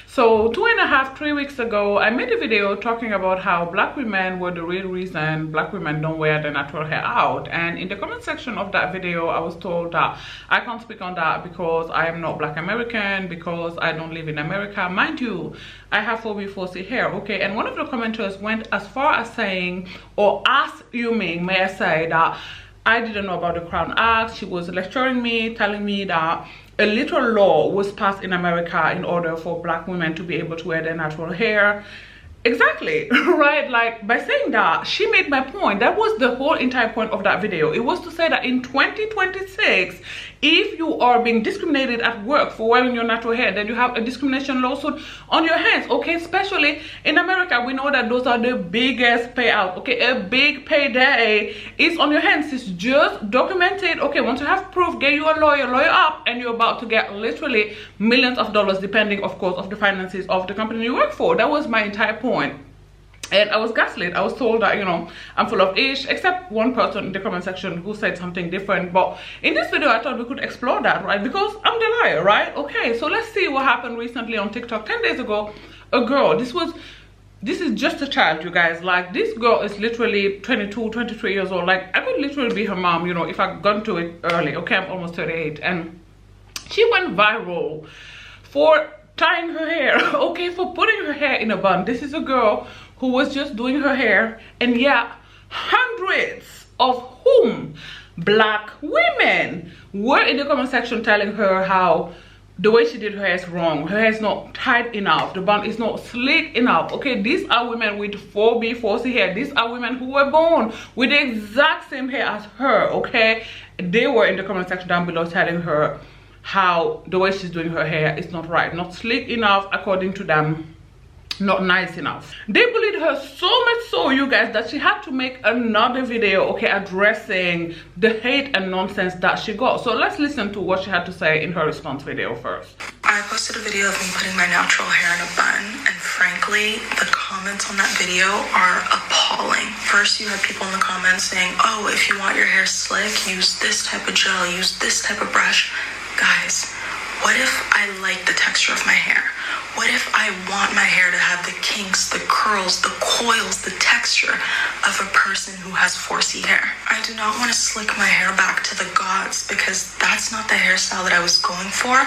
So 2.5, 3 weeks ago, I made a video talking about how black women were the real reason black women don't wear their natural hair out. And in the comment section of that video, I was told that I can't speak on that because I am not black American, because I don't live in America. Mind you, I have 4B4C hair, okay? And one of the commenters went as far as saying, or assuming, may I say, that I didn't know about the Crown Act. She was lecturing me, telling me that a literal law was passed in America in order for black women to be able to wear their natural hair. Exactly, right? Like, by saying that, she made my point. That was the whole entire point of that video. It was to say that in 2026, if you are being discriminated at work for wearing your natural hair, then you have a discrimination lawsuit on your hands, okay? Especially in America, we know that those are the biggest payout, okay? A big payday is on your hands. It's just documented, okay? Once you have proof, get you a lawyer up, and you're about to get literally millions of dollars, depending, of course, of the finances of the company you work for. That was my entire point. And I was gaslit. I was told that, you know, I'm full of ish, except one person in the comment section who said something different. But in this video, I thought we could explore that, right? Because I'm the liar, right? Okay, so let's see what happened recently on TikTok. 10 days ago, a girl, this is just a child, you guys. Like, this girl is literally 22, 23 years old. Like, I could literally be her mom, you know, if I'd gone to it early. Okay, I'm almost 38. And she went viral for tying her hair, okay, for putting her hair in a bun. This is a girl who was just doing her hair, and yeah, hundreds of whom black women were in the comment section telling her how the way she did her hair is wrong. Her hair is not tight enough, the bun is not slick enough, okay? These are women with 4B4C hair. These are women who were born with the exact same hair as her, okay? They were in the comment section down below telling her how the way she's doing her hair is not right, not slick enough according to them, not nice enough. They bullied her so much so, you guys, that she had to make another video, okay, addressing the hate and nonsense that she got. So let's listen to what she had to say in her response video first. I posted a video of me putting my natural hair in a bun, and frankly, the comments on that video are appalling. First, you had people in the comments saying, oh, if you want your hair slick, use this type of gel, use this type of brush. Guys, what if I like the texture of my hair? What if I want my hair to have the kinks, the curls, the coils, the texture of a person who has 4C hair? I do not want to slick my hair back to the gods, because that's not the hairstyle that I was going for.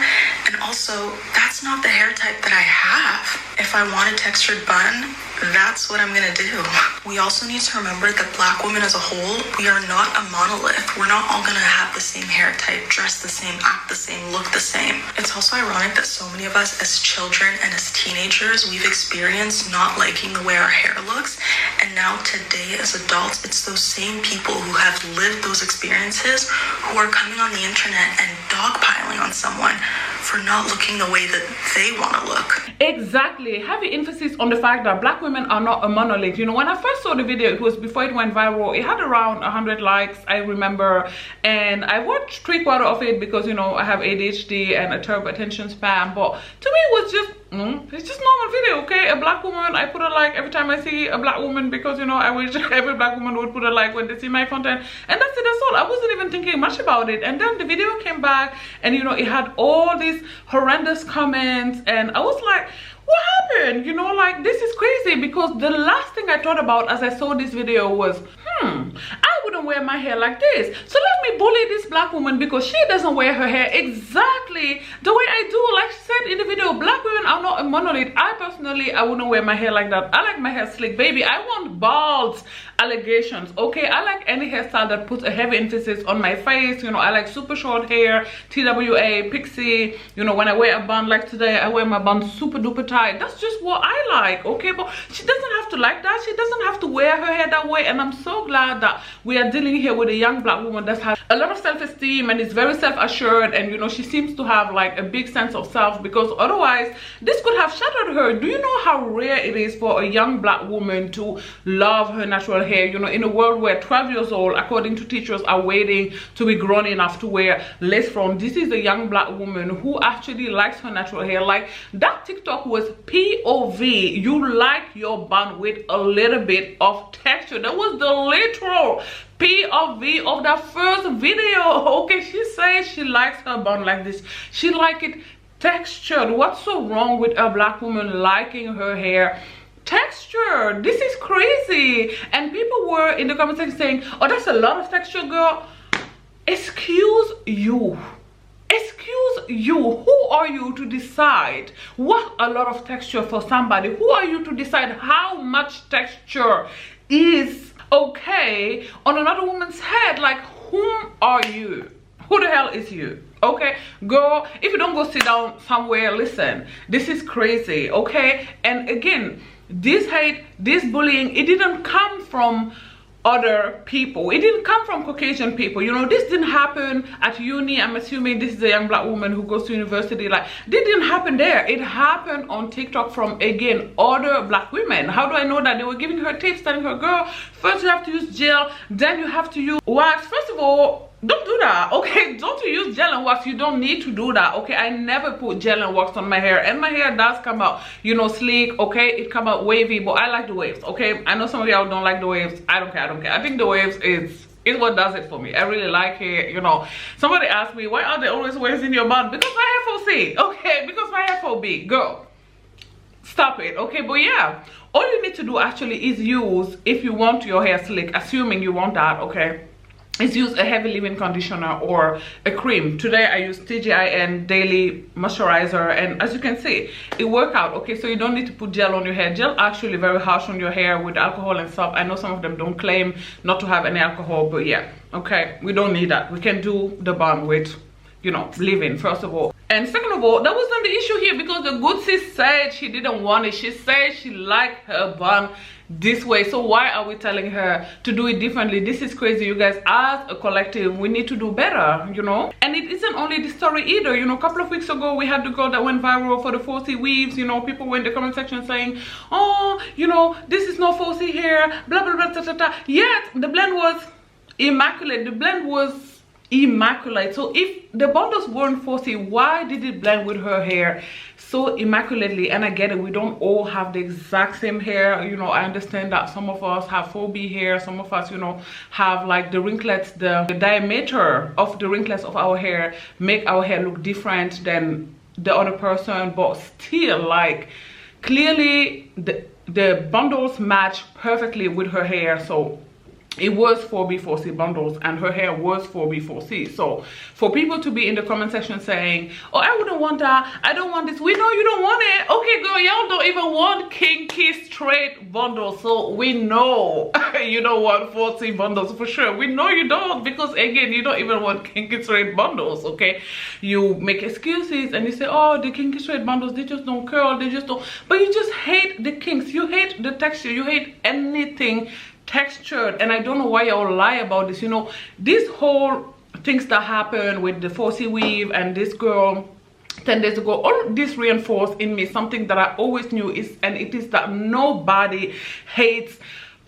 And also, that's not the hair type that I have. If I want a textured bun, that's what I'm gonna do. We also need to remember that black women as a whole, we are not a monolith. We're not all gonna have the same hair type, dress the same, act the same, look the same. It's also ironic that so many of us as children and as teenagers, we've experienced not liking the way our hair looks. And now today as adults, it's those same people who have lived those experiences who are coming on the internet and dogpiling on someone for not looking the way that they want to look. Exactly. Heavy emphasis on the fact that black women are not a monolith. You know, when I first saw the video, it was before it went viral. It had around 100 likes, I remember, and I watched 3/4 of it because, you know, I have ADHD and a terrible attention span. But to me, it was just it's just normal video, okay? A black woman, I put a like every time I see a black woman, because, you know, I wish every black woman would put a like when they see my content, and that's it, that's all. I wasn't even thinking much about it. And then the video came back, and, you know, it had all these horrendous comments, and I was like, what happened? You know, like, this is crazy, because the last thing I thought about as I saw this video was, I wouldn't wear my hair like this, so let me bully this black woman because she doesn't wear her hair exactly the way I do. Like she said in the video, black women are not a monolith. I personally, I wouldn't wear my hair like that. I like my hair slick, baby. I want bald allegations, okay? I like any hairstyle that puts a heavy emphasis on my face. You know, I like super short hair, TWA, pixie. You know, when I wear a bun like today, I wear my bun super duper tight. That's just what I like, okay? But she doesn't have to like that. She doesn't have to wear her hair that way. And I'm so glad that we are dealing here with a young black woman that has a lot of self-esteem and is very self-assured, and, you know, she seems to have like a big sense of self, because otherwise this could have shattered her. Do you know how rare it is for a young black woman to love her natural hair? You know, in a world where 12 years old, according to teachers, are waiting to be grown enough to wear lace front, this is a young black woman who actually likes her natural hair. Like, that TikTok was POV, you like your bun with a little bit of texture. That was the literal POV of that first video, okay? She says she likes her bun like this. She like it textured. What's so wrong with a black woman liking her hair texture? This is crazy. And people were in the comment section saying, oh, that's a lot of texture, girl. Excuse you. Excuse you. Who are you to decide what a lot of texture for somebody? Who are you to decide how much texture is okay on another woman's head? Like, whom are you? Who the hell is you? Okay, girl, if you don't go sit down somewhere, listen, this is crazy. Okay, and again, this hate, this bullying, it didn't come from other people. It didn't come from Caucasian people. You know, this didn't happen at uni. I'm assuming this is a young black woman who goes to university. Like, this didn't happen there. It happened on TikTok from, again, other black women. How do I know that? They were giving her tips, telling her, girl, first you have to use gel, then you have to use wax. First of all, don't do that. Okay, don't you use gel and wax. You don't need to do that. Okay, I never put gel and wax on my hair, and my hair does come out, you know, sleek. Okay, it come out wavy, but I like the waves. Okay, I know some of y'all don't like the waves. I don't care. I don't care. I think the waves is what does it for me. I really like it. You know, somebody asked me, why are there always waves in your bun? Because my hair 4C. Okay, because my hair 4B. Girl, stop it. Okay, but yeah, all you need to do actually is use, if you want your hair slick, assuming you want that, okay, is use a heavy leave-in conditioner or a cream. Today I use TGIN daily moisturizer, and as you can see, it worked out. Okay, so you don't need to put gel on your hair. Gel actually very harsh on your hair with alcohol and stuff. I know some of them don't claim not to have any alcohol, but yeah, okay, we don't need that. We can do the bun with, you know, leave-in, first of all. And second of all, that wasn't the issue here, because the good sis said she didn't want it. She said she liked her bun this way. So why are we telling her to do it differently? This is crazy, you guys. As a collective, we need to do better, you know. And it isn't only the story either. You know, a couple of weeks ago, we had the girl that went viral for the 4C weaves. You know, people were in the comment section saying, oh, you know, this is no 4C hair, blah, blah, blah, blah, blah, blah. Yet, the blend was immaculate. The blend was immaculate. So if the bundles weren't 4C, why did it blend with her hair so immaculately? And I get it, we don't all have the exact same hair. You know, I understand that some of us have 4B hair, some of us, you know, have like the ringlets, the diameter of the ringlets of our hair make our hair look different than the other person, but still, like, clearly the bundles match perfectly with her hair. So it was 4B 4C bundles, and her hair was 4B 4C. So for people to be in the comment section saying, oh, I wouldn't want that, I don't want this, we know you don't want it. Okay, girl, y'all don't even want kinky straight bundles, so we know you don't want 4C bundles for sure. We know you don't, because again, you don't even want kinky straight bundles. Okay, you make excuses and you say, oh, the kinky straight bundles, they just don't curl, they just don't. But you just hate the kinks, you hate the texture, you hate anything textured. And I don't know why y'all lie about this. You know, this whole things that happen with the 4C weave and this girl 10 days ago, all this reinforced in me something that I always knew, is, and it is that nobody hates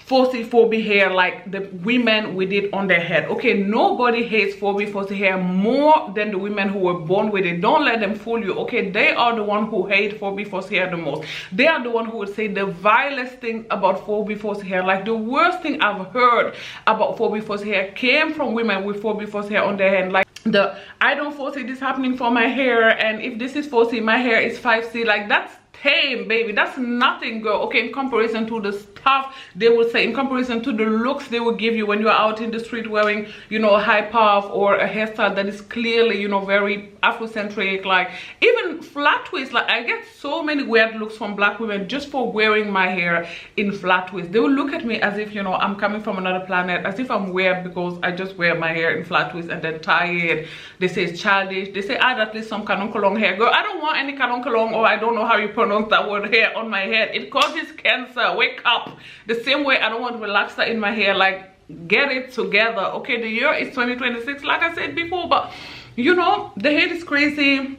4C 4B hair like the women with it on their head. Okay, nobody hates 4B 4C hair more than the women who were born with it. Don't let them fool you. Okay, they are the one who hate 4B 4C hair the most. They are the one who would say the vilest thing about 4B 4C hair. Like, the worst thing I've heard about 4B 4C hair came from women with 4B 4C hair on their head. Like, the I don't foresee this happening for my hair, and if this is 4C, my hair is 5C. Like, that's tame, baby. That's nothing, girl. Okay, in comparison to the stuff they will say, in comparison to the looks they will give you when you're out in the street wearing, you know, a high puff or a hairstyle that is clearly, you know, very Afrocentric. Like, even flat twist. Like, I get so many weird looks from black women just for wearing my hair in flat twist. They will look at me as if, you know, I'm coming from another planet, as if I'm weird because I just wear my hair in flat twist and then tie it. They say it's childish. They say, add at least some long hair. Girl, I don't want any long, or I don't know how you pronounce that word, hair on my head. It causes cancer. Wake up. The same way I don't want relaxer in my hair. Like, get it together. Okay, the year is 2026, like I said before, but you know, the hate is crazy.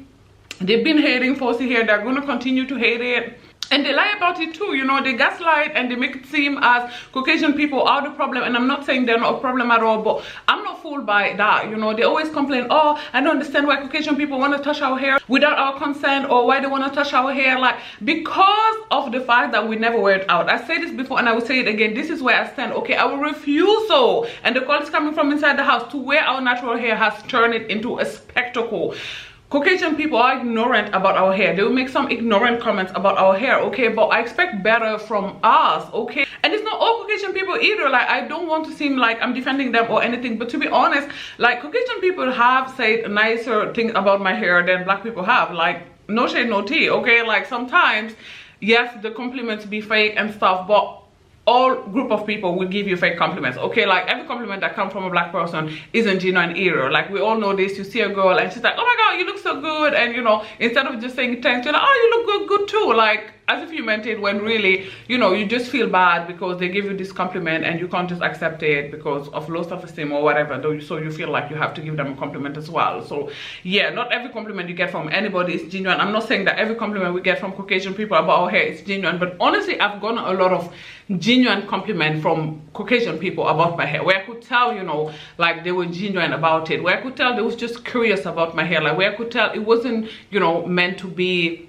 They've been hating 4C hair. They're going to continue to hate it. And they lie about it too, you know. They gaslight and they make it seem as Caucasian people are the problem. And I'm not saying they're not a problem at all, but I'm not fooled by that, you know. They always complain, oh, I don't understand why Caucasian people want to touch our hair without our consent, or why they want to touch our hair. Like, because of the fact that we never wear it out. I said this before and I will say it again. This is where I stand. Okay, I will refuse, so, and the call is coming from inside the house, to wear our natural hair has turned it into a spectacle. Caucasian people are ignorant about our hair. They will make some ignorant comments about our hair, okay? But I expect better from us, okay? And it's not all Caucasian people either. Like, I don't want to seem like I'm defending them or anything, but to be honest, like, Caucasian people have said nicer things about my hair than black people have. Like, no shade, no tea, okay? Like, sometimes, yes, the compliments be fake and stuff, but all group of people will give you fake compliments, okay? Like, every compliment that comes from a black person isn't genuine either. Like, we all know this. You see a girl and she's like, oh my god, you look so good, and you know, instead of just saying thanks, you're like, oh, you look good too, like, as if you meant it, when really, you know, you just feel bad because they give you this compliment and you can't just accept it because of low self-esteem or whatever, so you feel like you have to give them a compliment as well. So yeah, not every compliment you get from anybody is genuine. I'm not saying that every compliment we get from Caucasian people about our hair is genuine, but honestly, I've gotten a lot of genuine compliment from Caucasian people about my hair, where I could tell, you know, like, they were genuine about it, where I could tell they was just curious about my hair, like, where I could tell it wasn't, you know, meant to be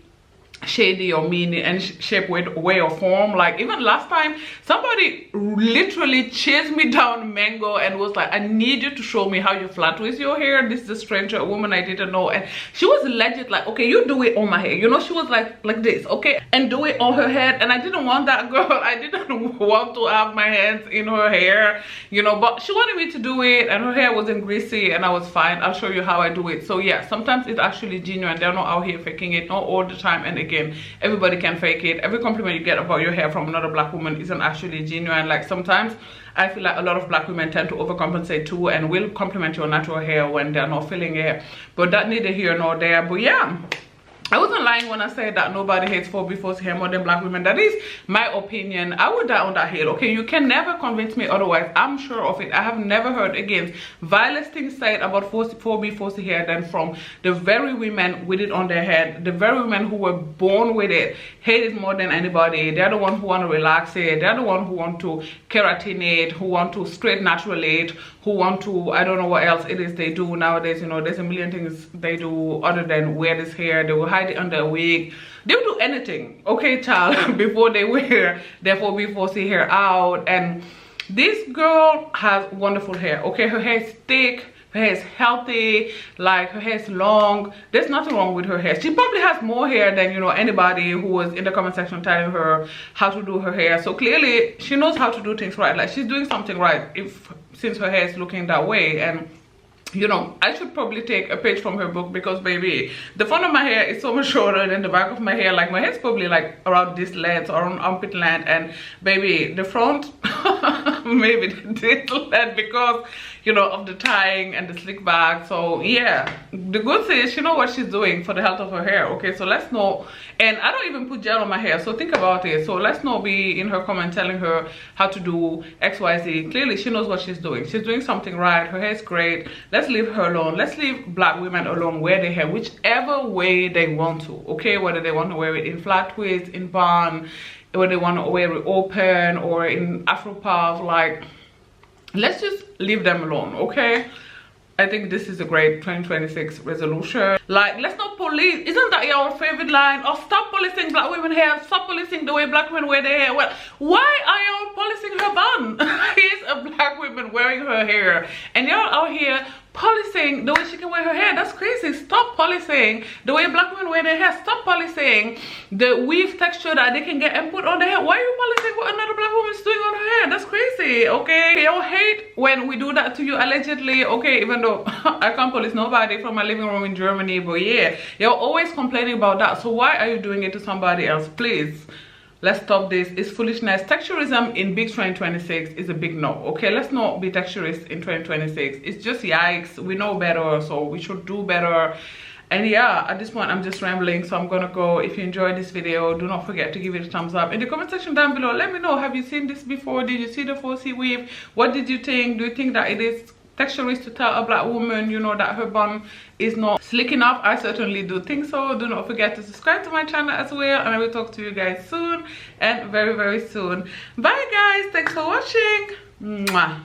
shady or mean in any shape, way or form. Like, even last time, somebody literally chased me down Mango and was like, I need you to show me how you flat twist your hair. This is a stranger, a woman I didn't know, and she was legit like, okay, you do it on my hair, you know. She was like this, okay, and do it on her head. And I didn't want that, girl. I didn't want to have my hands in her hair, you know, but she wanted me to do it, and her hair wasn't greasy, and I was fine. I'll show you how I do it. So yeah, sometimes it's actually genuine. They're not out here faking it, not all the time. And again, everybody can fake it. Every compliment you get about your hair from another black woman isn't actually genuine. Like, sometimes I feel like a lot of black women tend to overcompensate too and will compliment your natural hair when they're not feeling it, but that neither here nor there. But yeah, I wasn't lying when I said that nobody hates 4B4C hair more than black women. That is my opinion. I would die on that hill, okay? You can never convince me otherwise. I'm sure of it. I have never heard against vilest things said about 4B4C hair than from the very women with it on their head. The very women who were born with it hate it more than anybody. They're the one who want to relax it. They're the one who want to keratin it, who want to straight natural it, who want to, I don't know what else it is they do nowadays. You know, there's a million things they do other than wear this hair. They will hide it under a wig. They will do anything, okay, child, before they wear their 4B4C hair out. And this girl has wonderful hair, okay? Her hair is thick, her hair is healthy, like, her hair is long. There's nothing wrong with her hair. She probably has more hair than, you know, anybody who was in the comment section telling her how to do her hair. So clearly she knows how to do things right. Like, she's doing something right since her hair is looking that way. And you know, I should probably take a page from her book, because baby, the front of my hair is so much shorter than the back of my hair. Like, my hair is probably like around this length or around armpit length, and baby, the front maybe this length because, you know, of the tying and the slick back. So yeah, the good thing is she knows what she's doing for the health of her hair, okay? So let's know. And I don't even put gel on my hair, so think about it. So let's not be in her comment telling her how to do XYZ. Clearly she knows what she's doing. She's doing something right. Her hair is great. Let's leave her alone. Let's leave black women alone, wear their hair whichever way they want to, okay? Whether they want to wear it in flat twist, in bun, whether they want to wear it open or in afro puff, like, let's just leave them alone, okay? I think this is a great 2026 resolution. Like, let's not police. Isn't that your favorite line? Oh, stop policing black women hair. Stop policing the way black women wear their hair. Well, why are y'all policing her bun? Here's a black woman wearing her hair, and y'all out here policing the way she can wear her hair. That's crazy. Stop policing the way black women wear their hair. Stop policing the weave texture that they can get and put on their hair. Why are you policing what another black woman is doing on her hair? That's crazy, okay? Y'all hate when we do that to you, allegedly, okay? Even though I can't police nobody from my living room in Germany, but yeah, you're always complaining about that. So why are you doing it to somebody else? Please, let's stop this. It's foolishness. Texturism in big 2026 is a big no, okay? Let's not be texturist in 2026. It's just yikes. We know better, so we should do better. And yeah, at this point I'm just rambling, so I'm gonna go. If you enjoyed this video, do not forget to give it a thumbs up. In the comment section down below, let me know, have you seen this before? Did you see the 4C weave? What did you think? Do you think that it is texturist to tell a black woman, you know, that her bun is not slick enough? I certainly do think so. Do not forget to subscribe to my channel as well, and I will talk to you guys soon, and very, very soon. Bye guys, thanks for watching. Mwah.